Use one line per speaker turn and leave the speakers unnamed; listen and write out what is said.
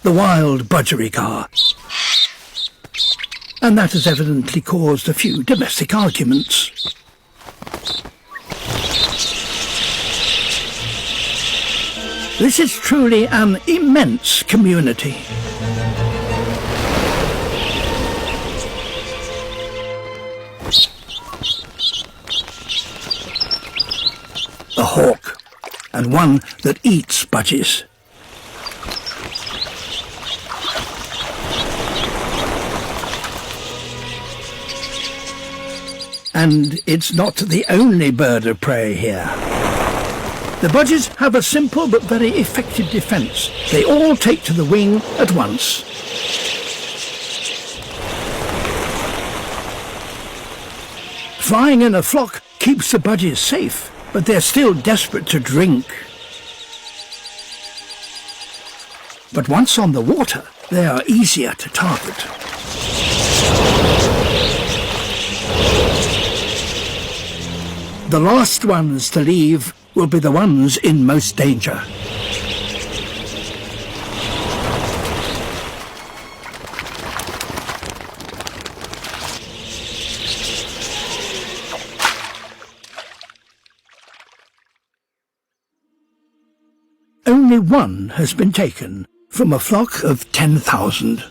the wild budgerigar. And that has evidently caused a few domestic arguments. This is truly an immense community. A hawk, and one that eats budgies. And it's not the only bird of prey here. The budgies have a simple but very effective defence. They all take to the wing at once. Flying in a flock keeps the budgies safe, but they're still desperate to drink. But once on the water, they are easier to target. The last ones to leave will be the ones in most danger. Only one has been taken from a flock of 10,000.